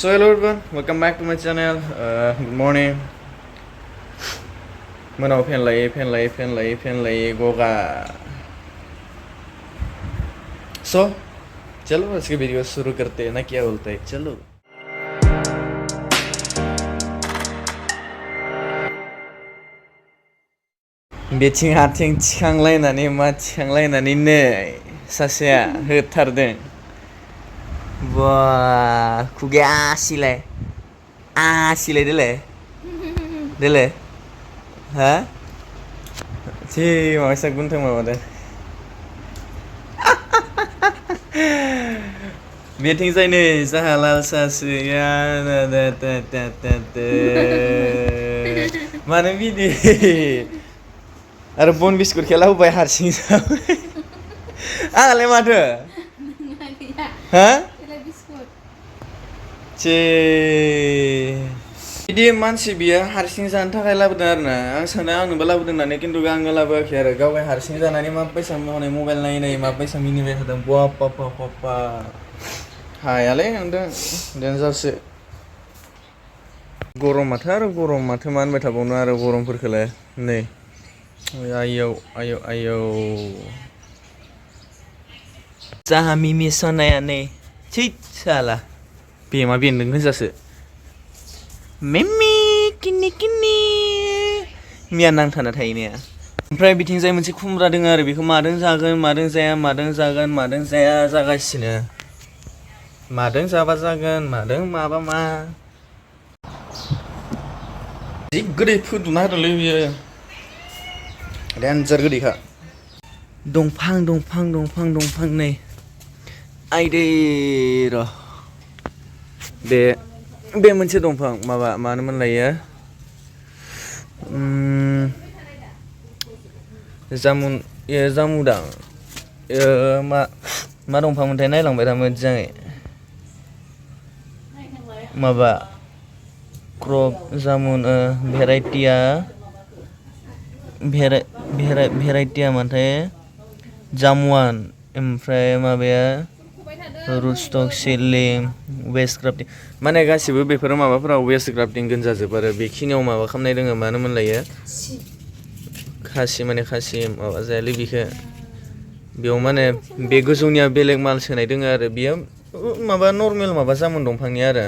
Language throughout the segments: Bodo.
So hello everyone, welcome back to my channel. Good morning. Monaव फेन लायै गगा. So चलो इसकी वीडियो शुरू करते हैं ना, क्या बोलते हैं, चलो. बेथिं आथिं थिखांलायनानै मा थिखांलायनानै नै सासेया होथारदों. बा खुगाया आसिलाय देलाय हा जि माबासा गुन्थों माबादों. बेथिंजाय नै जाहा लाल सासेया मानो बिदि आरो बन बिस्कुट खेला होबाय हारसिं जाबाय. आंलाय माथो हा बिदि मानसि बियो हारसिं जानो थाखाय लाबोदों आरो ना. आं सानो आंनोबो लाबोदों होननानै, खिन्थु आङो लाबोआखै आरो गावहाय हारसिं जानानै मा पैसा मावनाय मबाइल नायै मा पैसा मिनिबाय थादों. बाप्पा हायालै नोंदों देनजारसो. गरम माथो मा होनबाय थाबावनो आरो गरमफोरखौलाय. नै आयौ जाहा मिमि सनाया नै थैद साला बेमा बेन्दों गोजासो. मिमि किनि मिया नांथाना थाहैनाया. ओमफ्राय बिथिंजाय मोनसे खुमब्रा दङ आरो बेखौ मादों जाया जागासिनो. मादों जाबा जागोन, मादों माबा मा जि गोदै फुदुंना होदोंलै बियो, देनजार गोदैखा. दंफां नै आइदै र' बे मोनसे दंफां माबा मानोमोनलायो जामुदां मा दंफां मोनथाय नायलांबाय था मोजाङै. माबा क्रप जामुन भेराइटिया माथाय जामुवान. ओमफ्राय माबाया रुटस्टक सिलिं वेस्ट क्राफ्टिं. माने गासिबो बेफोर माबाफोराव वेस्ट क्राफ्टिं गोनजाजोब आरो बेखिनियाव माबा खालामनाय दोङो. मानो मोनलायो खासि माबा जायालै बिखो. बेयाव माने बे गोजौनिया बेलेग माल सोनाय दोङो आरो बेयो माबा नर्मेल माबा जामुन दंफांनि आरो,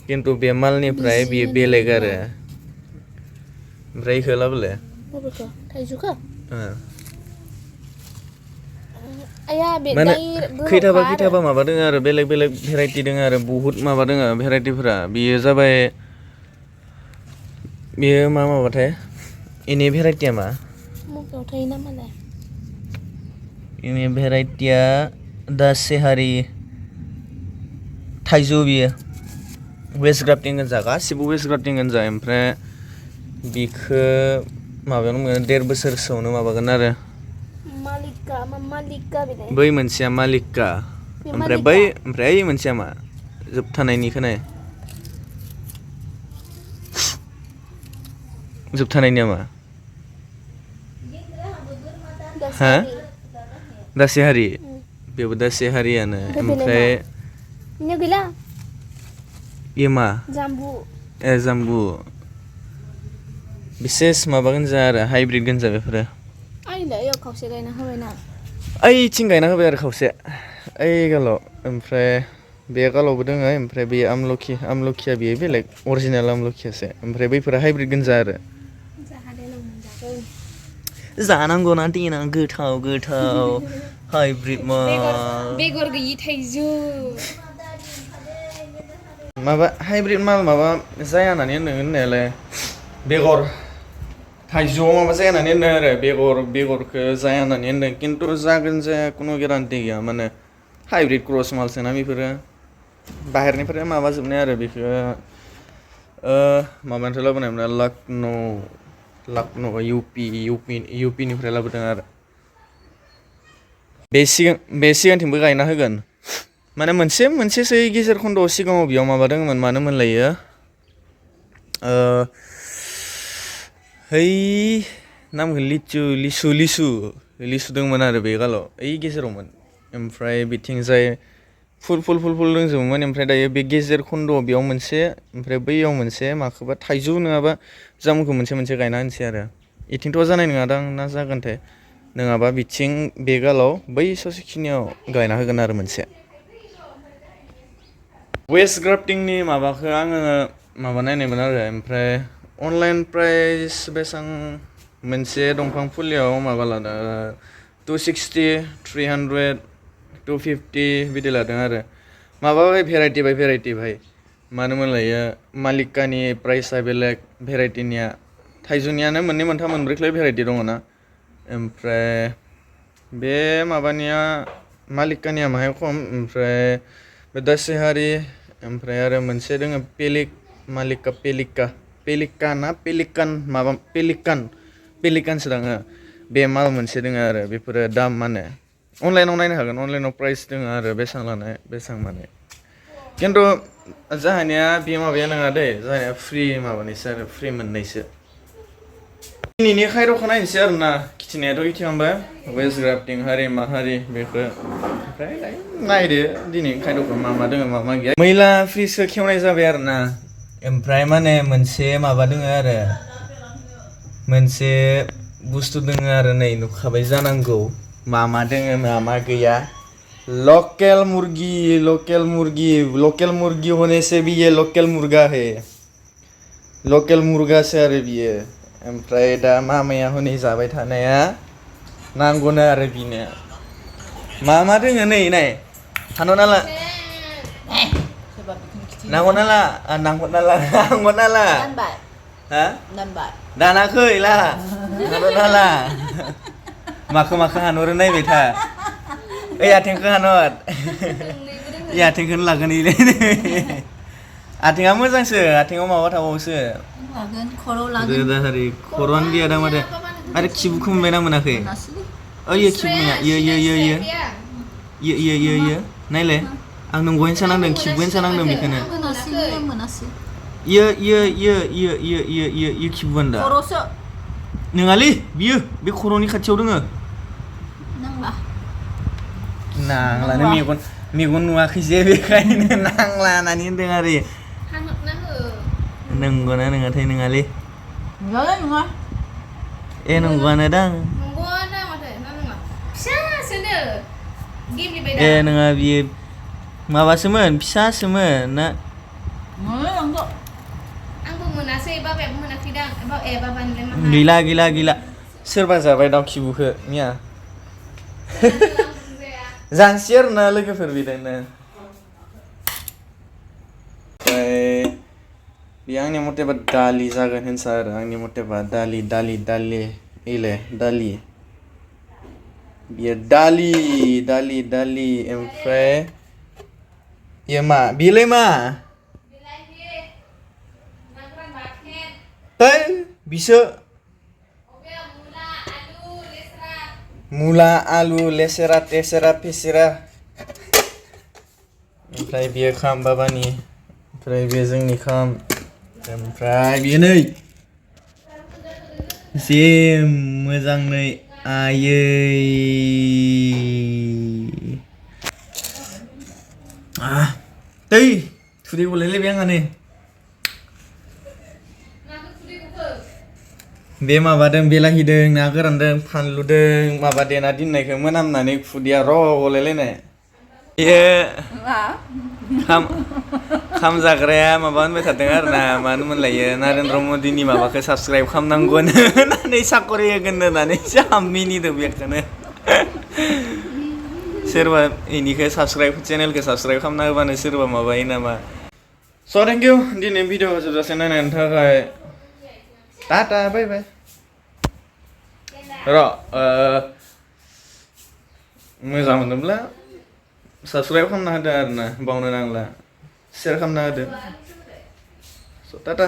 खिन्थु बे मालनिफ्राय बियो बेलेग आरो. ओमफ्राय इखो लाबोलाय थाइजौखो माने खैथाबा माबा दोङो आरो बेलेग भेराइटि दोङो आरो बुहुत माबा दोङो भेराइटिफोरा. बेयो जाबाय बेयो माबाथाय इनि भेराइटिया मा इनि भेराइटिया दासेहारि थाइजौ. बियो वेस्ट ग्राफ्टिं गोनजा, गासिबो वेस्ट ग्राफ्टिं गोनजा. ओमफ्राय बिखो माबायावनो मोनो 1.5 बोसोरसोआवनो माबागोन आरो. बै मोनसेया मालिका. ओमफ्राय ओइ मोनसेया मा जोबथानायनिखौ नाय. जोबथानायनिया मा हा दासेहारि. बेबो दासेहारियानो. ओमफ्राय इयो मा जाम्बु. बिसेस माबा गोनजा आरो हाइब्रिद गोनजा बेफोरो. खावसे गायना होबायना ओइथिं गायना होबाय आरो खावसे ओइ गालाव. ओमफ्राय बे गालावबो दोङो. ओमफ्राय बे आमलखिया बेयो बेलेग अरिजिनेल आमलखियासो. ओमफ्राय बैफोरा हाइब्रिद गोनजा आरो. जानांगौना देनां गोथाव हाइब्रिद मा बेगर गैयि थाइजौ. माबा हाइब्रिद माल माबा जाया होननानै होनदों होननायालाय. बेगर थाइजौआव माबा जाया होननानै होनदों आरो बेगरखौ जाया होननानै होनदों, खिन्थु जागोन जाया खुनु गेरान्टि गैया. माने हाइब्रिद क्रस मालसोना बेफोरो बाहेरनिफ्राय माबाजोबनाय आरो. बेखौ माबानिफ्राय लाबोनायमोन लखनौ इउपिनिफ्राय लाबोदों आरो. बे सिगांथिंबो गायना होगोन. माने मोनसेसो गेजेर खन्द'आव सिगाङाव बेयाव माबा दङमोन. मानो मोनलायो नामखौ लिसु दंमोन आरो बे गालाव ओइ गेजेरावमोन. ओमफ्राय बिथिंजाय फुल रोंजोबोमोन ओमफ्राय दायो बे गेजेर खन्द'आव बेयाव मोनसे ओमफ्राय बैयाव मोनसे माखौबा थाइजौ नङाबा जामुनखौ मोनसे गायना होनोसै आरो इथिंथ' जानाय नङादां ना जागोनथाय नङाबा बिथिं बे गालाव बै ससेखिनियाव गायना होगोन आरो मोनसे वेस्ट ग्राफ्टिंनि माबाखौ आङो माबा नायनायमोन आरो ओमफ्राय अनलाइन प्राइस बेसेबां मोनसे दंफां फुलियाव माबा लादों 260 300 250 बिदि लादों आरो माबा भेराइटि बाय भेराइटि भाई मानो मोनलायो मालिकानि प्राइसआ बेलेग भेराइटिनिया थाइजौनियानो मोननै मोनथाम मोनब्रैख्लाय भेराइटि दङ ना ओमफ्राय बे माबानिया मालिकानिया माहाय खम ओमफ्राय बे दासेहारि ओमफ्राय आरो मोनसे दोङो पेलिकान माबा पेलिकानसो दङ बे माल मोनसे दोङो आरो बेफोरो दाम माने अनलाइनाव नायनो हागोन अनलाइनाव प्राइस दोङो आरो बेसेबां लानाय बेसेबां माने खिन्थु जाहानिया बे माबाया नङा दै जाहानिया फ्रि माबानिसो आरो फ्रि मोननायसो दिनैनि खायद'खौ नायनोसै आरो ना खिथिनायाथ' खिथिखांबाय वेस्ट ग्राफ्टिं हारि माहारि बेखौ ओमफ्राय नायदो दिनै खायद'खौ मा दोङो मा गैया मैला फ्रिजखौ खेवनाय जाबाय आरो ना ओमफ्राय माने मोनसे माबा दोङो आरो मोनसे बुस्थु दोङो आरो नै नुखाबाय जानांगौ मा दोङो मा गैया लकेल मुर्गी होने से भी ये लकेल मुर्गा है लकेल मुर्गासो आरो बियो ओमफ्राय दा मामाया हनै जाबाय थानाया नांगौनो आरो बिनो मा दोङो नै नाय हानहरनाला नांगौनाला हा दानाखै ला हानहरनाला माखो हानहरो नायबाय था ओइ आथिंखौ हानहर ओइ आथिंखौनो लागोन इले आथिङा मोजांसो आथिङाव माबा थाबावोसो रोदाहारि खर'आनो गैया दा माथो आरो खिबुखौ मोनबायना मोनाखै इयो खिबु नङा इयो नायलाय आं नंगौहायनो सानांदों खिबुहायनो सानांदों बेखौनो इयो खिबुआनो दा नङालै बियो बे खर'नि खाथियाव दोङो नांलानो मेगन नुवाखै जे बेखायनो नांला होननानै होनदों आरो नंगौना नङाथाय नङालै नंगौआनो दां नङा बियो माबासोमोन फिसासोमोन ना गैला सोरबा जाबाय दाउ खिबुखौ मिया जानसै आरो ना लोगोफोर बिदिनो ओमफ्राय बेयो आंनि मथेबा दालि जागोन होनसा आरो आंनि मथेबा दालि इले दालि बियो दालि ओमफ्राय इयो मा बेलाय मा बिसो मुला आलु लेसेरा तेसेरा फेसेरा ओमफ्राय बियो खाम बाबानि ओमफ्राय बेयो जोंनि खाम ओमफ्राय बेयो नै जे मोजाङै आयै दै थुदै गलायलायबाय आंहा नै बे माबादों बिलाहिदों ना गोरानदों फानलुदों माबा देना दोननायखौ मोनामनानै खुदैया र' गलायलायनाय बेयो खाम जाग्राया माबा होनबाय थादों आरो ना मानो मोनलायो नरेन्द्र मदिनि माबाखौ साबसक्राइब खालामनांगौनो होननानै साकरि होगोन होननानै जा मिनिदों बेखौनो सोरबा इनिखौ चेनेलखौ साबसक्राइब खालामना होबानो सोरबा माबायो नामा स' थेंक इउ दिनै भिडिअखौ जोबजासे नायनायनि थाखाय टाटा बाय बाय मोजां मोनोब्ला साबसक्राइब खालामना होदो आरो ना बावनो नांला शेयार खालामना होदो स' टाटा